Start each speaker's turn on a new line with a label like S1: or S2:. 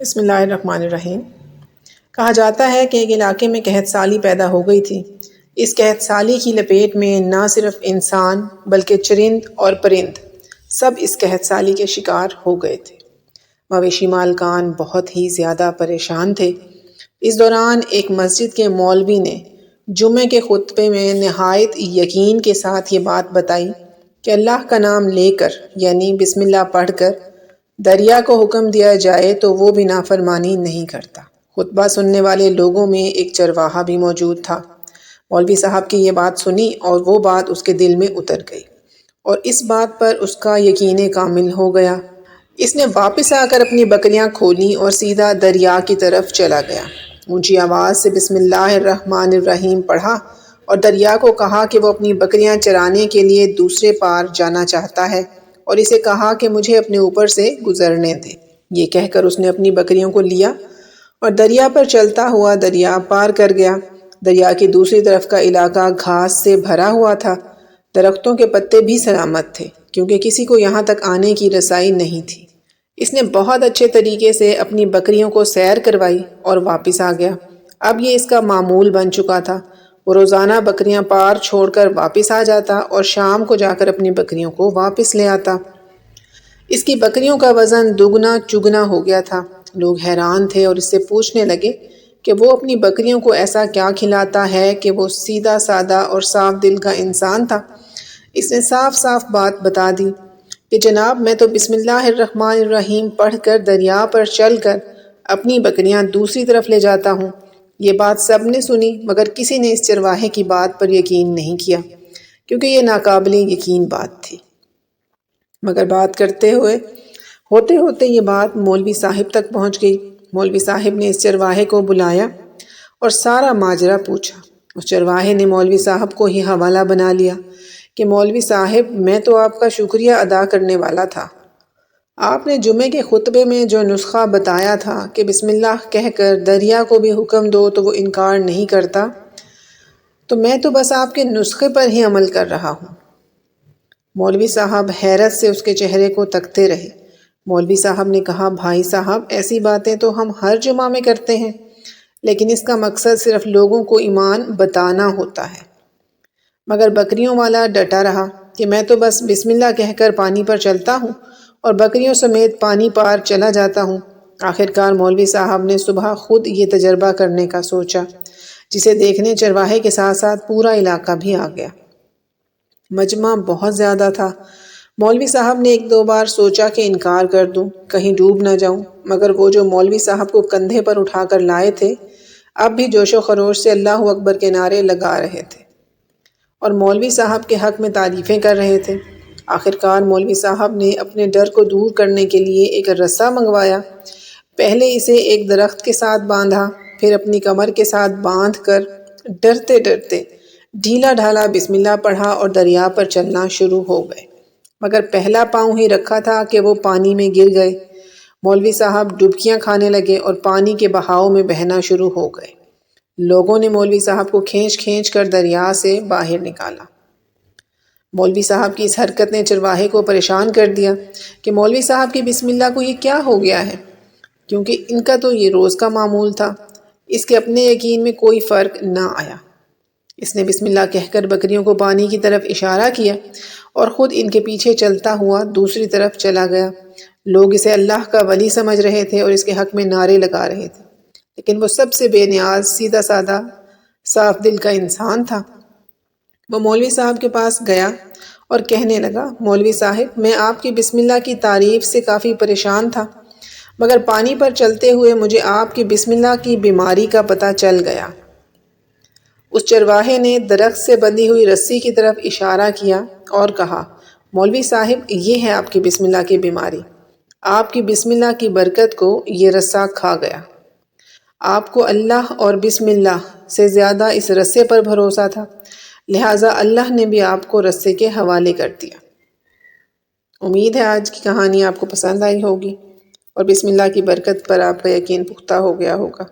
S1: بسم اللہ الرحمن الرحیم۔ کہا جاتا ہے کہ ایک علاقے میں قحط سالی پیدا ہو گئی تھی۔ اس قحط سالی کی لپیٹ میں نہ صرف انسان بلکہ چرند اور پرند سب اس قحط سالی کے شکار ہو گئے تھے۔ مویشی مالکان بہت ہی زیادہ پریشان تھے۔ اس دوران ایک مسجد کے مولوی نے جمعے کے خطبے میں نہایت یقین کے ساتھ یہ بات بتائی کہ اللہ کا نام لے کر یعنی بسم اللہ پڑھ کر دریا کو حکم دیا جائے تو وہ بھی نافرمانی نہیں کرتا۔ خطبہ سننے والے لوگوں میں ایک چرواہا بھی موجود تھا۔ مولوی صاحب کی یہ بات سنی اور وہ بات اس کے دل میں اتر گئی اور اس بات پر اس کا یقین کامل ہو گیا۔ اس نے واپس آ کر اپنی بکریاں کھولیں اور سیدھا دریا کی طرف چلا گیا۔ اونچی آواز سے بسم اللہ الرحمن الرحیم پڑھا اور دریا کو کہا کہ وہ اپنی بکریاں چرانے کے لیے دوسرے پار جانا چاہتا ہے اور اسے کہا کہ مجھے اپنے اوپر سے گزرنے دے۔ یہ کہہ کر اس نے اپنی بکریوں کو لیا اور دریا پر چلتا ہوا دریا پار کر گیا۔ دریا کی دوسری طرف کا علاقہ گھاس سے بھرا ہوا تھا۔ درختوں کے پتے بھی سلامت تھے کیونکہ کسی کو یہاں تک آنے کی رسائی نہیں تھی۔ اس نے بہت اچھے طریقے سے اپنی بکریوں کو سیر کروائی اور واپس آ گیا۔ اب یہ اس کا معمول بن چکا تھا۔ وہ روزانہ بکریاں پار چھوڑ کر واپس آ جاتا اور شام کو جا کر اپنی بکریوں کو واپس لے آتا۔ اس کی بکریوں کا وزن دگنا چگنا ہو گیا تھا۔ لوگ حیران تھے اور اس سے پوچھنے لگے کہ وہ اپنی بکریوں کو ایسا کیا کھلاتا ہے کہ وہ سیدھا سادہ اور صاف دل کا انسان تھا۔ اس نے صاف صاف بات بتا دی کہ جناب میں تو بسم اللہ الرحمن الرحیم پڑھ کر دریا پر چل کر اپنی بکریاں دوسری طرف لے جاتا ہوں۔ یہ بات سب نے سنی مگر کسی نے اس چرواہے کی بات پر یقین نہیں کیا کیونکہ یہ ناقابل یقین بات تھی۔ مگر بات کرتے ہوتے ہوتے یہ بات مولوی صاحب تک پہنچ گئی۔ مولوی صاحب نے اس چرواہے کو بلایا اور سارا ماجرا پوچھا۔ اس چرواہے نے مولوی صاحب کو ہی حوالہ بنا لیا کہ مولوی صاحب میں تو آپ کا شکریہ ادا کرنے والا تھا۔ آپ نے جمعے کے خطبے میں جو نسخہ بتایا تھا کہ بسم اللہ کہہ کر دریا کو بھی حکم دو تو وہ انکار نہیں کرتا، تو میں تو بس آپ کے نسخے پر ہی عمل کر رہا ہوں۔ مولوی صاحب حیرت سے اس کے چہرے کو تکتے رہے۔ مولوی صاحب نے کہا بھائی صاحب ایسی باتیں تو ہم ہر جمعہ میں کرتے ہیں لیکن اس کا مقصد صرف لوگوں کو ایمان بتانا ہوتا ہے۔ مگر بکریوں والا ڈٹا رہا کہ میں تو بس بسم اللہ کہہ کر پانی پر چلتا ہوں اور بکریوں سمیت پانی پار چلا جاتا ہوں۔ آخرکار مولوی صاحب نے صبح خود یہ تجربہ کرنے کا سوچا جسے دیکھنے چرواہے کے ساتھ ساتھ پورا علاقہ بھی آ گیا۔ مجمع بہت زیادہ تھا۔ مولوی صاحب نے ایک دو بار سوچا کہ انکار کر دوں، کہیں ڈوب نہ جاؤں، مگر وہ جو مولوی صاحب کو کندھے پر اٹھا کر لائے تھے اب بھی جوش و خروش سے اللہ اکبر کے نعرے لگا رہے تھے اور مولوی صاحب کے حق میں تعریفیں کر رہے تھے۔ آخرکار مولوی صاحب نے اپنے ڈر کو دور کرنے کے لیے ایک رسہ منگوایا۔ پہلے اسے ایک درخت کے ساتھ باندھا، پھر اپنی کمر کے ساتھ باندھ کر ڈرتے ڈرتے ڈھیلا ڈھالا بسم اللہ پڑھا اور دریا پر چلنا شروع ہو گئے۔ مگر پہلا پاؤں ہی رکھا تھا کہ وہ پانی میں گر گئے۔ مولوی صاحب ڈبکیاں کھانے لگے اور پانی کے بہاؤ میں بہنا شروع ہو گئے۔ لوگوں نے مولوی صاحب کو کھینچ کھینچ کر دریا سے باہر نکالا۔ مولوی صاحب کی اس حرکت نے چرواہے کو پریشان کر دیا کہ مولوی صاحب کی بسم اللہ کو یہ کیا ہو گیا ہے، کیونکہ ان کا تو یہ روز کا معمول تھا۔ اس کے اپنے یقین میں کوئی فرق نہ آیا۔ اس نے بسم اللہ کہہ کر بکریوں کو پانی کی طرف اشارہ کیا اور خود ان کے پیچھے چلتا ہوا دوسری طرف چلا گیا۔ لوگ اسے اللہ کا ولی سمجھ رہے تھے اور اس کے حق میں نعرے لگا رہے تھے، لیکن وہ سب سے بے نیاز سیدھا سادہ صاف دل کا انسان تھا۔ وہ مولوی صاحب کے پاس گیا اور کہنے لگا مولوی صاحب میں آپ کی بسم اللہ کی تعریف سے کافی پریشان تھا مگر پانی پر چلتے ہوئے مجھے آپ کی بسم اللہ کی بیماری کا پتہ چل گیا۔ اس چرواہے نے درخت سے بندھی ہوئی رسی کی طرف اشارہ کیا اور کہا مولوی صاحب یہ ہے آپ کی بسم اللہ کی بیماری۔ آپ کی بسم اللہ کی برکت کو یہ رسہ کھا گیا۔ آپ کو اللہ اور بسم اللہ سے زیادہ اس رسے پر بھروسہ تھا، لہٰذا اللہ نے بھی آپ کو رسے کے حوالے کر دیا۔ امید ہے آج کی کہانی آپ کو پسند آئی ہوگی اور بسم اللہ کی برکت پر آپ کا یقین پختہ ہو گیا ہوگا۔